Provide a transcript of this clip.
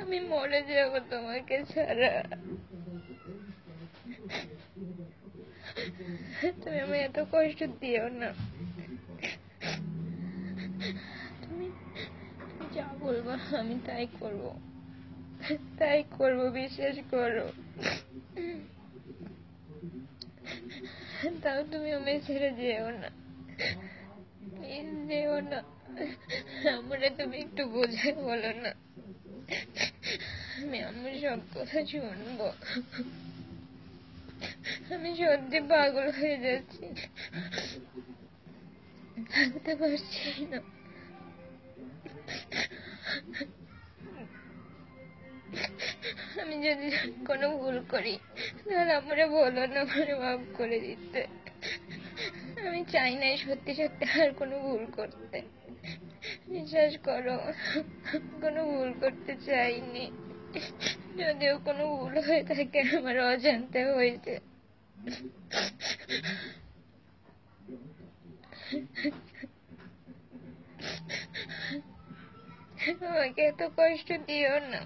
আমি মরে যাব তোমাকে ছাড়া। তুমি আমায় এত কষ্ট দিও না। তুমি যা বলবো আমি তাই করব, বিশ্বাস করো। তাও তুমি আমায় ছেড়ে যেও না, প্লিজ যেও না। আমরা তুমি একটু বোঝাই বলো না, আমি আমার সব কথা শুনবো। আমি সত্যি পাগল হয়ে যাচ্ছি, থাকতে পারছি না। আমি যদি কোনো ভুল করি তাহলে আমরা বলো না, আমারে মাফ করে দিতে। আমি চাই না সত্যি সত্যি আর কোনো ভুল করতে, বিশ্বাস করো। কোনো ভুল করতে চাইনি, যদিও কোনো ভুল হয়ে থাকে আমার অজান্তে হয়েছে। আমাকে এত কষ্ট দিও না।